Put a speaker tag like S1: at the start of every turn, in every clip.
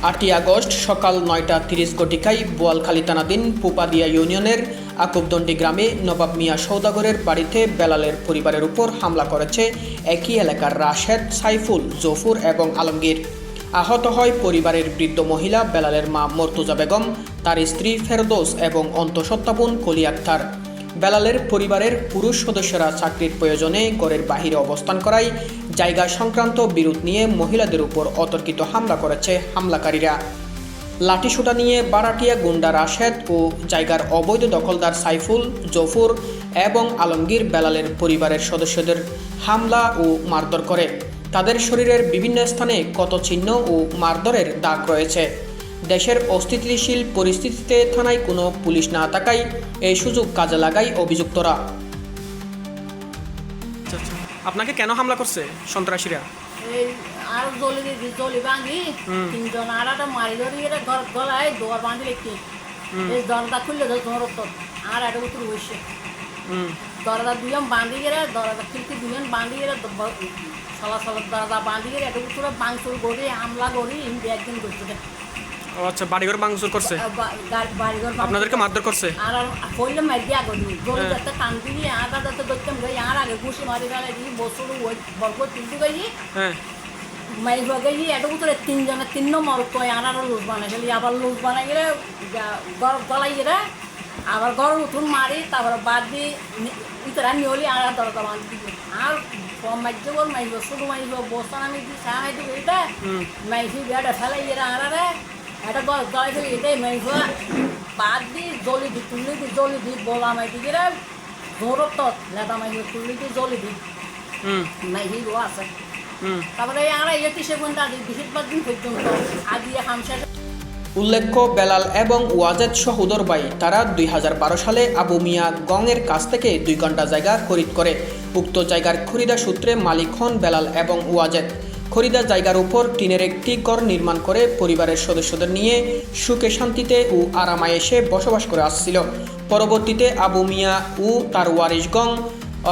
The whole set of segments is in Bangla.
S1: 8 আগস্ট সকাল 9:30 ঘটিকায় বোয়ালখালী থানাধীন পুপাদিয়া ইউনিয়নের আকুবদণ্ডী গ্রামে নবাব মিয়া সওদাগরের বাড়িতে বেলালের পরিবারের উপর হামলা করেছে একই এলাকার রাশেদ, সাইফুল, জফুর এবং আলমগীর। আহত হয় পরিবারের বৃদ্ধ মহিলা বেলালের মা মর্তুজা বেগম, তার স্ত্রী ফেরদৌস এবং অন্তঃসত্ত্বা বোন কলি আক্তার। বেলালের পরিবারের পুরুষ সদস্যরা চাকরির প্রয়োজনে ঘরের বাহিরে অবস্থান করায় জায়গা সংক্রান্ত বিরোধ নিয়ে মহিলাদের উপর অতর্কিত হামলা করেছে হামলাকারীরা। লাঠিসোঁটা নিয়ে বারাটিয়া গুন্ডা রাশেদ ও জায়গার অবৈধ দখলদার সাইফুল, জফুর এবং আলমগীর বেলালের পরিবারের সদস্যদের হামলা ও মারধর করে। তাদের শরীরের বিভিন্ন স্থানে ক্ষত চিহ্ন ও মারধরের দাগ রয়েছে। দেশের অস্থিতিশীল পরিস্থিতিতে থানায় কোনো পুলিশ না থাকায় এই সুযোগ কাজে লাগায় অভিযুক্তরা। আপনাকে কেন হামলা করছে সন্ত্রাসীরা?
S2: এই আর জলি ভাঙি তিনজন আর একটা মারি ধরি এটা গলায় দোয়ার বাঁধি লিখি এই দরজা খুললে তোমার আর একটা উত্তর বসছে দরজা দুজন বাঁধি গেলে দরজা খিড়কি দুজন বাঁধি গেলে সলা দরজা বাঁধি গেলে একটা উত্তরে বাংচুর করি হামলা করি হিন্দি একদিন করছে।
S1: আচ্ছা, বাড়িঘর ভাঙচুর করছে, আপনাদেরকে মারধর করছে?
S2: আর কইলে মারি দিয়ে আগে দিই জলি যাতে কান দিয়ে আটা যাতে দেখতাম গাই আর আগে ঘুষি মারি ফেলে দিই বছর ওই বরকত তুলতে গাই
S1: হ্যাঁ
S2: মাই বাগাই এটা উত্তরে তিনজনের 3 নম্বর কয় আনারও লুজ বানাই ফেলি আবার লুজ বানাই গেলে গলাই গেলে আবার গরম উঠুন মারি তারপরে বাদ দিয়ে ইতরা নিয়লি আর দরজা বাঁধি দিবে আর মাইজ বল মাইব শুধু মাইব বস্তা আমি দিই সামাই দিবে এটা মাইছি বেড়া ফেলাই এরা আনারে এটা গলাই ফেলি এটাই মাইব বাদ দিয়ে জলি দিই জলি দিই বলা মাইতি গেলে ধরত লেদা মাইব তুললি দিয়ে জলি দিই মাইহি রো আছে। তারপরে আমরা সে পর্যন্ত আজ 20 দিন পর্যন্ত আজ হামসা।
S1: উল্লেখ্য, বেলাল এবং ওয়াজেদ সহোদর ভাই তারা 2012 সালে আবু মিয়া গংয়ের কাছ থেকে 2 ঘন্টা জায়গা খরিদ করে। উক্ত জায়গার খরিদা সূত্রে মালিক হন বেলাল এবং ওয়াজেদ। খরিদা জায়গার উপর টিনের একটি ঘর নির্মাণ করে পরিবারের সদস্যদের নিয়ে সুখে শান্তিতে ও আরামায়েশে বসবাস করে আসছিল। পরবর্তীতে আবু মিয়া ও তার ওয়ারিশগণ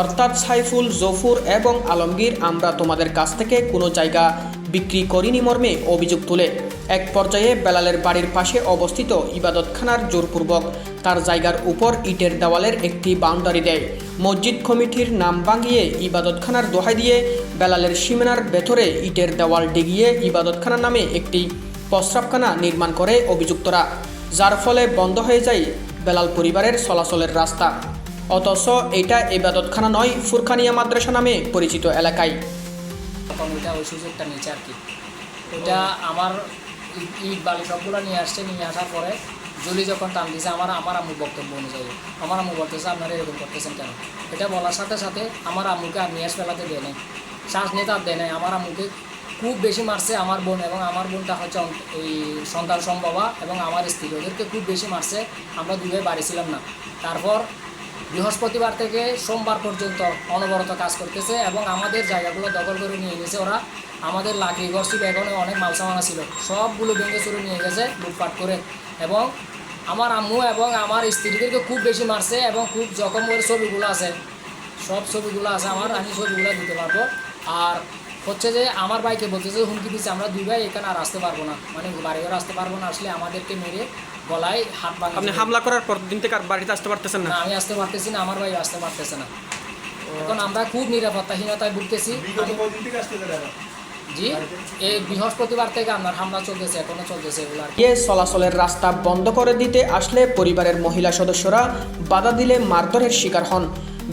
S1: অর্থাৎ সাইফুল, জফুর এবং আলমগীর আমরা তোমাদের কাছ থেকে কোনো জায়গা বিক্রি করিনি মর্মে অভিযোগ তুলে এক পর্যায়ে বেলালের বাড়ির পাশে অবস্থিত ইবাদতখানার জোরপূর্বক তার জায়গার উপর ইটের দেওয়ালের একটি বাউন্ডারি দেয়। মসজিদ কমিটির নাম ভাঙিয়ে ইবাদতখানার দোহাই দিয়ে বেলালের সীমানার ভেতরে ইটের দেওয়াল ডিগিয়ে ইবাদতখানা নামে একটি প্রস্রাবখানা নির্মাণ করে অভিযুক্তরা, যার ফলে বন্ধ হয়ে যায় বেলাল পরিবারের চলাচলের রাস্তা। অথচ এটা ইবাদতখানা নয়, ফুরকানিয়া মাদ্রাসা নামে পরিচিত এলাকায়।
S3: তখন ওইটা ওই সুযোগটা নিয়েছে আর কি। ওইটা আমার ইট বালি সবগুলো নিয়ে আসার পরে জলি যখন টান দিয়েছে আমার আম্মুর বক্তব্য অনুযায়ী আমার আম্মু বলতেছে আপনারা এরকম করতেছেন কেন। এটা বলার সাথে সাথে আমার আম্মুকে আর নিয়ে ফেলাতে দেয় নাই, শ্বাস নিতে আর দেয় নাই। আমার আম্মুকে খুব বেশি মারছে আমার বোন, এবং আমার বোনটা হচ্ছে এই সন্তান সম্ভবা এবং আমার স্ত্রী, ওদেরকে খুব বেশি মারছে। আমরা দুই বাড়ি ছিলাম না। তারপর বৃহস্পতিবার থেকে সোমবার পর্যন্ত অনবরত কাজ করতেছে এবং আমাদের জায়গাগুলো দখল করে নিয়ে গেছে ওরা। আমাদের লাকড়ি ঘর ছিল, এখানে অনেক মালসামানা ছিল, সবগুলো ভেঙে চুরে নিয়ে গেছে লুটপাট করে। এবং আমার আম্মু এবং আমার স্ত্রীদেরকে খুব বেশি মারছে এবং খুব জখম করে ছবিগুলো আছে, সব ছবিগুলো আছে আমার, আমি ছবিগুলো দিতে পারবো। আর হচ্ছে যে আমার ভাইকে বলতেছে হুমকি দিচ্ছে আমরা দুই ভাই এখানে আর আসতে পারবো না, মানে বাড়িঘর আসতে পারবো না, আসলে আমাদেরকে মেরে গলায় হাত ভাঙা।
S1: আপনি হামলা করার পর দিন থেকে আর বাড়িতে আসতে পারতেছেন না?
S3: আমি আসতে পারতেছি না, আমার ভাই আসতে পারতেছে না। এখন আমরা খুব নিরাপত্তাহীনতায় ভুগতেছি। জি, এই বৃহস্পতিবার থেকে আপনার হামলা চলতেছে, এখনো চলতেছে এগুলো।
S1: চলাচলের রাস্তা বন্ধ করে দিতে আসলে পরিবারের মহিলা সদস্যরা বাধা দিলে মারধরের শিকার হন।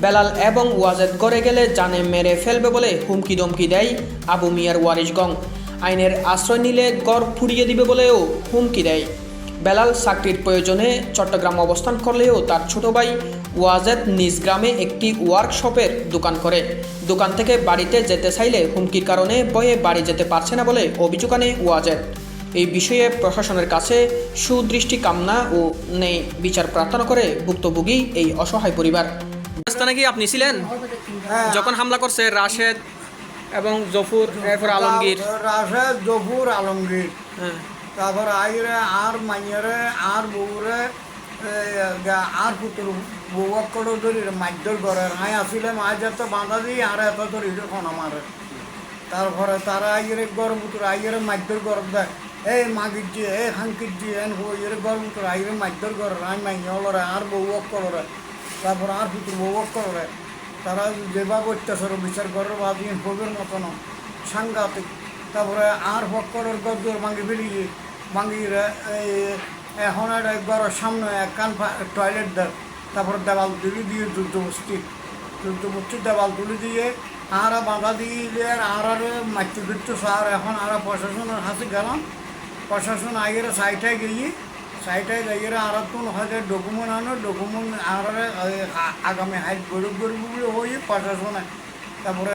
S1: বেলাল এবং ওয়াজেদ গড়ে গেলে জানে মেরে ফেলবে বলে হুমকি দমকি দেয় আবু মিয়ার ওয়ারিশগণ। আইনের আশ্রয় নিলে গড় ফুরিয়ে দিবে বলেও হুমকি দেয়। বেলাল চাকরির প্রয়োজনে চট্টগ্রাম অবস্থান করলেও তার ছোট ভাই ওয়াজেদ নিজ গ্রামে একটি ওয়ার্কশপের দোকান করে। দোকান থেকে বাড়িতে যেতে চাইলে হুমকির কারণে ভয়ে বাড়ি যেতে পারছে না বলে অভিযোগ আনে ওয়াজেদ। এই বিষয়ে প্রশাসনের কাছে সুদৃষ্টি কামনা ও নেই বিচার প্রার্থনা করে ভুক্তভোগী এই অসহায় পরিবার। স্থানে কি আপনি ছিলেন যখন হামলা করছে রাশেদ এবং জফুর, এরপর আলমগীর?
S4: রাশেদ, জফুর, আলমগীর,
S1: হ্যাঁ,
S4: তারপর আইরে আর মাইয়ারে আর বউরে আর পুত্র বউক করে ধরি মাইদর ঘরের হাই আসলে মাছ এত বাঁধা দিই আর এত ধরি কোনা মারে। তারপরে তারা আইরে গড় পুত্র আইরে মাইদর ঘর দেয় এই মাগির দিয়ে এই হাঙ্কির দিয়ে এন হইয়ের গড় উত্তর আইরে মাইদর গড় রাই মাইনলরে আর বউ করে তারপর আর পুতুর বউ করে তারা যেভাবে অত্যাচার বিচার করার বাদিন হবের মতন সাংঘাতিক তারপরে আর ফক্করের গদ্দর ভাঙি ফেলিয়ে ভাঙিয়ে এখন একটা ঘরের সামনে একখান টয়লেট দেয় তারপরে দেওয়াল তুলি দিয়ে যুদ্ধবস্তি দেওয়াল তুলি দিয়ে আরা বাঁধা দিয়ে আর মাটি দিচ্ছে আর এখন আর প্রশাসনের হাতে গেলাম প্রশাসন আগের সাইটায় গিয়ে সাইটায় যাইয়ে আর তো হয়তো ডকুমেন্ট আনো ডকুমেন্ট আর আগামী হাইট গরিব গরিব হয়ে প্রশাসনে তারপরে